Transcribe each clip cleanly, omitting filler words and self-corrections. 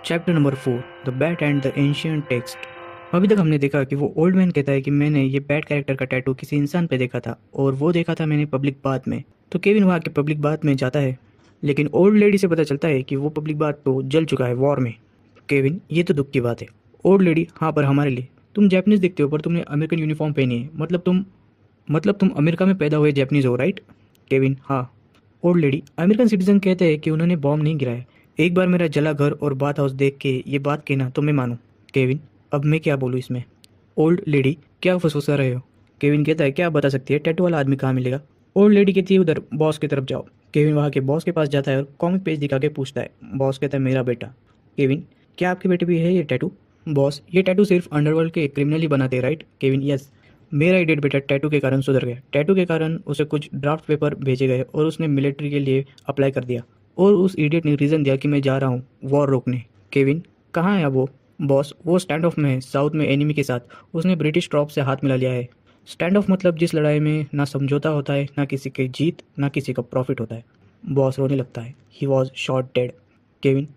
Chapter number 4 the bat and the ancient text. अभी तक हमने देखा कि वो ओल्ड मैन कहता है कि मैंने ये बैट कैरेक्टर का टैटू किसी इंसान पे देखा था और वो देखा था मैंने पब्लिक बात में। तो केविन वहाँ के पब्लिक बात में जाता है, लेकिन ओल्ड लेडी से पता चलता है कि वो पब्लिक बात तो जल चुका है वॉर में। केविन, ये तो दुख की बात है। ओल्ड लेडी, हाँ पर हमारे लिए। तुम जैपनीज दिखते हो पर तुमने अमेरिकन यूनिफॉर्म पहनी है, मतलब तुम अमेरिका में पैदा हुए जैपनीज हो, राइट? केविन, हाँ। ओल्ड लेडी, अमेरिकन सिटीजन कहते हैं कि उन्होंने बॉम्ब नहीं गिराया। एक बार मेरा जला घर और बाथ हाउस देख के ये बात कहना तो मैं मानूं। केविन, अब मैं क्या बोलूँ इसमें? ओल्ड लेडी, क्या फुसफुसा रहे हो? केविन कहता है, क्या आप बता सकती है टैटू वाला आदमी कहाँ मिलेगा? ओल्ड लेडी कहती है, उधर बॉस की तरफ जाओ। केविन वहाँ के बॉस के पास जाता है और कॉमिक पेज दिखा के पूछता है। बॉस कहता है, मेरा बेटा। केविन, क्या आपके बेटे भी है ये टैटू? बॉस, ये टैटू सिर्फ अंडरवर्ल्ड के क्रिमिनल ही बनाते हैं, राइट? Kevin, yes. मेरा इडियट बेटा टैटू के कारण सुधर गया। टैटू के कारण उसे कुछ ड्राफ्ट पेपर भेजे गए और उसने मिलिट्री के लिए अप्लाई कर दिया और उस इडियट ने रीज़न दिया कि मैं जा रहा हूँ वॉर रोकने। केविन, कहाँ है अब वो? बॉस, वो स्टैंड ऑफ में है, साउथ में एनिमी के साथ। उसने ब्रिटिश ट्रॉप से हाथ मिला लिया है। स्टैंड ऑफ मतलब जिस लड़ाई में ना समझौता होता है, ना किसी की जीत, ना किसी का प्रॉफिट होता है। बॉस रोने लगता है। He was shot dead. Kevin,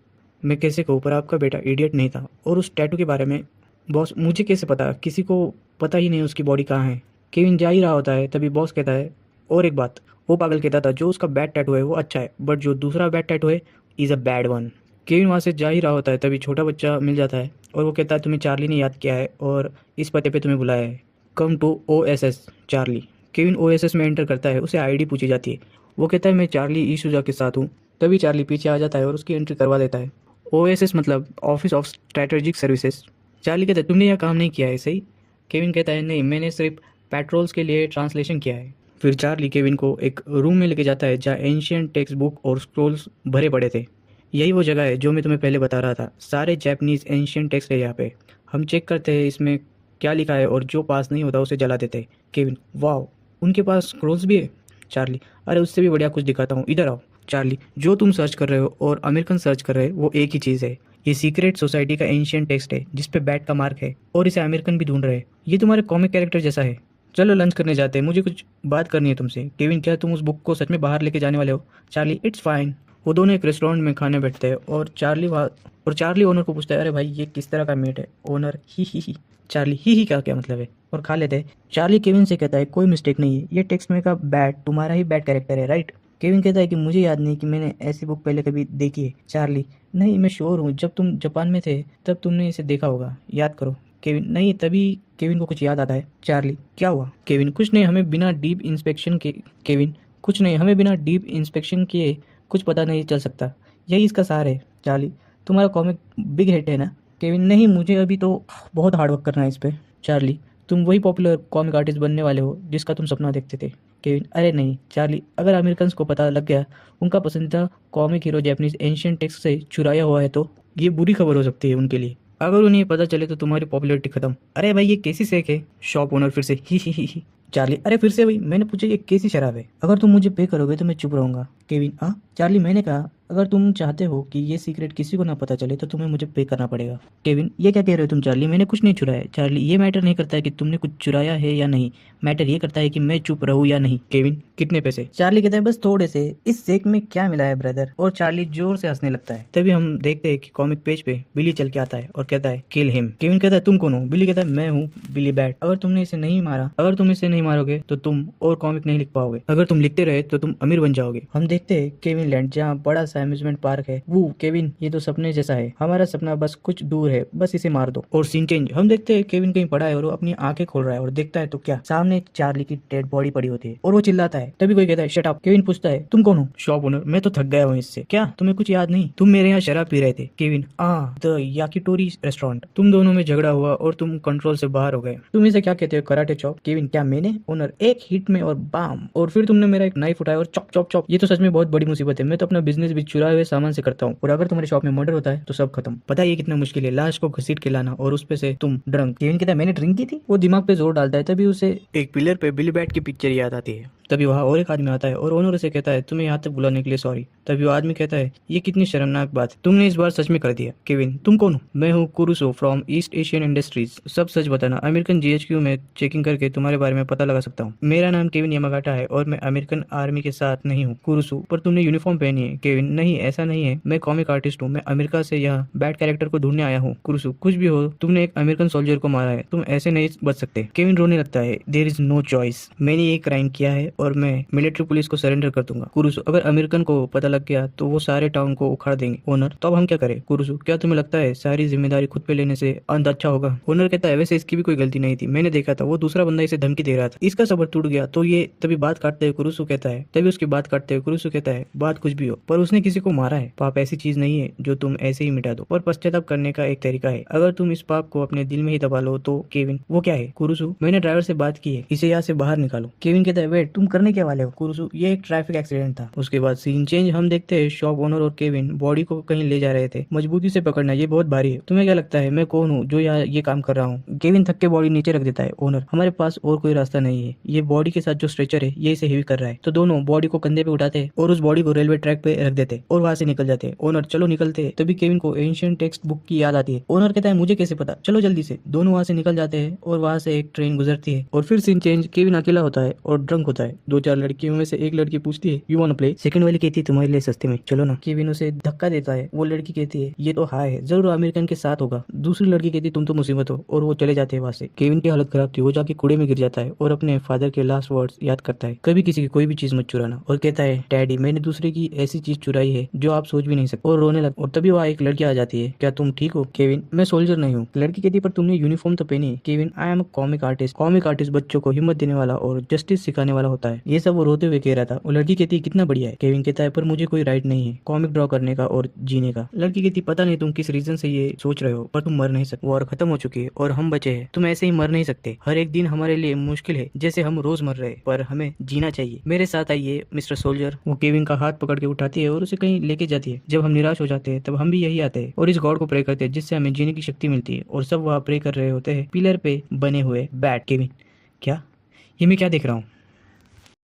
मैं कैसे कहूँ, पर आपका बेटा इडियट नहीं था। और उस टैटू के बारे में? बॉस, मुझे कैसे पता? किसी को पता ही नहीं उसकी बॉडी कहाँ है। केविन जा ही रहा होता है, तभी बॉस कहता है, और एक बात, वो पागल कहता था जो उसका बैड टैटू है वो अच्छा है, बट जो दूसरा बैड टैटू है is a bad one. Kevin वहाँ से जा ही रहा होता है, तभी छोटा बच्चा मिल जाता है और वो कहता है, तुम्हें चार्ली ने याद किया है और इस पते पे तुम्हें बुलाया है। Come to OSS Charlie. Kevin OSS में एंटर करता है, उसे आईडी पूछी जाती है। वो कहता है, मैं चार्ली ईशुजा के साथ हूँ। तभी चार्ली पीछे आ जाता है और उसकी एंट्री करवा देता है। OSS मतलब office of strategic services. Charlie कहता है, तुमने यह काम नहीं किया है, सही? केविन कहता है, नहीं, मैंने सिर्फ पेट्रोल्स के लिए ट्रांसलेशन किया है। फिर चार्ली केविन को एक रूम में लेके जाता है जहाँ एंशियंट टेक्स्ट बुक और स्क्रोल्स भरे पड़े थे। यही वो जगह है जो मैं तुम्हें पहले बता रहा था। सारे जैपनीज एंशियंट टेक्स्ट है यहाँ पे। हम चेक करते हैं इसमें क्या लिखा है और जो पास नहीं होता उसे जला देते हैं। केविन, वाह, उनके पास स्क्रोल्स भी है? चार्ली, अरे उससे भी बढ़िया कुछ दिखाता हूँ, इधर आओ। चार्ली, जो तुम सर्च कर रहे हो और अमेरिकन सर्च कर रहे हो वो एक ही चीज़ है। ये सीक्रेट सोसाइटी का एंशियंट टेक्स्ट है जिस पे बैट का मार्क है और इसे अमेरिकन भी ढूंढ रहे हैं। ये तुम्हारे कॉमिक कैरेक्टर जैसा है। चलो लंच करने जाते हैं, मुझे कुछ बात करनी है तुमसे। केविन, क्या तुम उस बुक को सच में बाहर लेके जाने वाले हो? Charlie, it's fine. वो दोनों एक रेस्टोरेंट में खाने बैठते हैं और चार्ली ओनर को पूछता है, अरे भाई ये किस तरह का मीट है? ओनर, ही। चार्ली, ही का क्या मतलब है? और खा लेते हैं। चार्ली केविन से कहता है, कोई मिस्टेक नहीं है, ये टेक्स्ट में का बैट तुम्हारा ही बैट कैरेक्टर है, राइट? केविन कहता है कि मुझे याद नहीं कि मैंने ऐसी बुक पहले कभी देखी है। चार्ली, नहीं, मैं श्योर हूँ, जब तुम जापान में थे तब तुमने इसे देखा होगा, याद करो। केविन, नहीं। तभी केविन को कुछ याद आता है। चार्ली, क्या हुआ? केविन, कुछ नहीं, हमें बिना डीप इंस्पेक्शन के। केविन, कुछ नहीं, हमें बिना डीप इंस्पेक्शन किए कुछ पता नहीं चल सकता, यही इसका सार है। चार्ली, तुम्हारा कॉमिक बिग हिट है ना? केविन, नहीं, मुझे अभी तो बहुत हार्डवर्क करना है इस पे। चार्ली, तुम वही पॉपुलर कॉमिक आर्टिस्ट बनने वाले हो जिसका तुम सपना देखते थे। केविन, अरे नहीं। चार्ली, अगर अमेरिकन को पता लग गया उनका पसंदीदा comic hero Japanese ancient text से चुराया हुआ है तो ये बुरी खबर हो सकती है उनके लिए। अगर उन्हें पता चले तो तुम्हारी पॉपुलैरिटी खत्म। अरे भाई ये कैसी सेक है? शॉप ओनर फिर से ही। चार्ली, अरे फिर से वही, मैंने पूछा ये कैसी शराब है? अगर तुम मुझे पे करोगे तो मैं चुप रहूंगा। केविन, हाँ? चार्ली, मैंने कहा अगर तुम चाहते हो कि ये सीक्रेट किसी को ना पता चले तो तुम्हें मुझे पे करना पड़ेगा। केविन, ये क्या कह रहे हो तुम? चार्ली, मैंने कुछ नहीं चुराया। चार्ली, ये मैटर नहीं करता है कि तुमने कुछ चुराया है या नहीं, मैटर ये करता है कि मैं चुप रहूं या नहीं। केविन, कितने पैसे? चार्ली कहता है, बस थोड़े से, इस सेक में क्या मिला है ब्रदर? और चार्ली जोर से हंसने लगता है। तभी हम देखते हैं कि कॉमिक पेज पे बिली चल के आता है और कहता है, किल हिम। केविन कहता है, तुम कौन हो? बिली कहता है, मैं हूँ बिली बैट। अगर तुम इसे नहीं मारोगे तो तुम और कॉमिक नहीं लिख पाओगे। अगर तुम लिखते रहे तो तुम अमीर बन जाओगे। हम देखते हैं केविन लैंड, जहाँ बड़ा सा अम्यूजमेंट पार्क है। वो केविन, ये तो सपने जैसा है, हमारा सपना बस कुछ दूर है, बस इसे मार दो। और सीन चेंज, हम देखते हैं केविन कहीं पड़ा है और वो अपनी आंखें खोल रहा है और देखता है तो क्या, सामने चार्ली की डेड बॉडी पड़ी होती है और वो चिल्लाता है। तभी कोई कहता है, शट अप। केविन पूछता है, तुम कौन हो? शॉप ओनर, मैं तो थक गया हूँ इससे। क्या तुम्हें कुछ याद नहीं? तुम मेरे यहाँ शराब पी रहे थे। Kevin, the yakitori restaurant. तुम दोनों में झगड़ा हुआ और तुम कंट्रोल से बाहर हो गए। तुम इसे क्या कहते हो? Karate chop. केविन, क्या मैंने? ओनर, एक हिट में और बाम, और फिर तुमने मेरा एक नाइफ उठाया और चॉप चॉप चॉप। ये तो सच में बहुत बड़ी मुसीबत है। मैं तो अपना बिजनेस भी चुराए हुए सामान से करता हूँ और अगर तुम्हारे शॉप में मर्डर होता है तो सब खत्म। पता है ये कितना मुश्किल है, लाश को घसीट के लाना और उस पे से तुम ड्रंक। केविन कहता है, मैंने ड्रिंक की थी? वो दिमाग पे जोर डालता है, तभी उसे एक पिलर पे बिली बैट की पिक्चर याद आती है। तभी वहाँ और एक आदमी आता है और ओनर से कहता है, तुम्हें यहाँ तक बुलाने के लिए सॉरी। तभी वो आदमी कहता है, ये कितनी शर्मनाक बात है, तुमने इस बार सच में कर दिया। केविन, तुम कौन हो? मैं हूँ कुरुसो फ्रॉम ईस्ट एशियन इंडस्ट्रीज। सब सच बताना, अमेरिकन GHQ में चेकिंग करके तुम्हारे बारे में पता लगा सकता हूँ। मेरा नाम केविन यामागाटा है और मैं अमेरिकन आर्मी के साथ नहीं हूँ कुरुसो, पर तुमने यूनिफॉर्म पहनी है। केविन, नहीं ऐसा नहीं है, मैं कॉमिक आर्टिस्ट हूँ, मैं अमेरिका से यह बैट कैरेक्टर को ढूंढने आया हूँ। कुरुसु कुछ भी हो, तुमने एक अमेरिकन सोल्जर को मारा है, तुम ऐसे नहीं बच सकते। केविन रोने लगता है, देयर इज नो चॉइस, मैंने ये क्राइम किया है और मैं मिलिट्री पुलिस को सरेंडर कर दूंगा। कुरुसु अगर अमेरिकन को पता लग गया तो वो सारे टाउन को उखाड़ देंगे। ओनर तो अब हम क्या करें? कुरुसु क्या तुम्हें लगता है सारी जिम्मेदारी खुद पे लेने से अंत अच्छा होगा? ओनर कहता है वैसे इसकी भी कोई गलती नहीं थी, मैंने देखा था वो दूसरा बंदा इसे धमकी दे रहा था, इसका सब्र टूट गया तो ये तभी बात काटते हुए कुरुसु कहता है, तभी उसकी बात काटते हुए कुरुसु कहता है बात कुछ भी हो पर उसने किसी को मारा है। पाप ऐसी चीज नहीं है जो तुम ऐसे ही मिटा दो, और पश्चाताप करने का एक तरीका है, अगर तुम इस पाप को अपने दिल में ही दबा लो तो। केविन वो क्या है? कुरुसु मैंने ड्राइवर से बात की है, इसे यहाँ से बाहर निकालो। केविन कहता है वेट, तुम करने क्या वाले हो? कुरुसु ये एक ट्रैफिक एक्सीडेंट था। उसके बाद सीन चेंज, हम देखते हैं शॉप ओनर और केविन बॉडी को कहीं ले जा रहे थे। मजबूती से पकड़ना, ये बहुत भारी है। तुम्हें क्या लगता है मैं कौन हूँ जो यहाँ ये काम कर रहा हूँ? केविन थक के बॉडी नीचे रख देता है। ओनर हमारे पास और कोई रास्ता नहीं है, ये बॉडी के साथ जो स्ट्रेचर है ये इसे हेवी कर रहा है। तो दोनों बॉडी को कंधे पे उठाते हैं और उस बॉडी को रेलवे ट्रैक पे रख देते और वहां से निकल जाते हैं। ओनर चलो निकलते हैं। तभी केविन को एंशिएंट टेक्स्ट बुक की याद आती है। ओनर कहता है मुझे कैसे पता, चलो जल्दी से। दोनों वहां से निकल जाते हैं और वहां से एक ट्रेन गुजरती है और फिर सीन चेंज, केविन अकेला होता है और ड्रंक होता है। दो चार लड़कियों में से एक लड़की पूछती है यू वांट प्ले? सेकंड वाली कहती है तुम्हारे लिए सस्ते में, चलो ना। केविन उसे धक्का देता है। वो लड़की कहती है ये तो हाय है, जरूर अमेरिकन के साथ होगा। दूसरी लड़की कहती है तुम तो मुसीबत हो, और वो चले जाते हैं वहां से। केविन की हालत खराब थी, वो जाके कूड़े में गिर जाता है और अपने फादर के लास्ट वर्ड्स याद करता है, कभी किसी की कोई भी चीज मत चुराना। और कहता है डैडी मैंने दूसरे की ऐसी चीज चुराई है जो आप सोच भी नहीं सकते, और रोने लग। और तभी वहाँ एक लड़की आ जाती है, क्या तुम ठीक हो? केविन मैं सोल्जर नहीं हूँ। लड़की कहती है पर तुमने यूनिफॉर्म तो पहनी है। Kevin I am comic artist. Comic artist बच्चों को हिम्मत देने वाला और जस्टिस सिखाने वाला होता है। ये सब वो रोते हुए कह रहा था। वो लड़की कहती है कितना बढ़िया है। केविन कहता है पर मुझे कोई राइट नहीं है कॉमिक ड्रॉ करने का और जीने का। लड़की कहती पता नहीं तुम किस रीजन से ये सोच रहे हो, पर तुम मर नहीं सकते। वॉर खत्म हो चुकी है और हम बचे हैं, तुम ऐसे ही मर नहीं सकते। हर एक दिन हमारे लिए मुश्किल है जैसे हम रोज मर रहे, पर हमें जीना चाहिए। मेरे साथ आइए मिस्टर सोल्जर। वो केविन का हाथ पकड़ के उठाती है और उसे कहीं लेके जाती है। जब हम निराश हो जाते हैं तब हम भी यही आते हैं और इस गॉड को प्रे करते हैं जिससे हमें जीने की शक्ति मिलती है। और सब वहाँ प्रे कर रहे होते हैं पिलर पे बने हुए बैट। केविन क्या, ये मैं क्या देख रहा हूँ?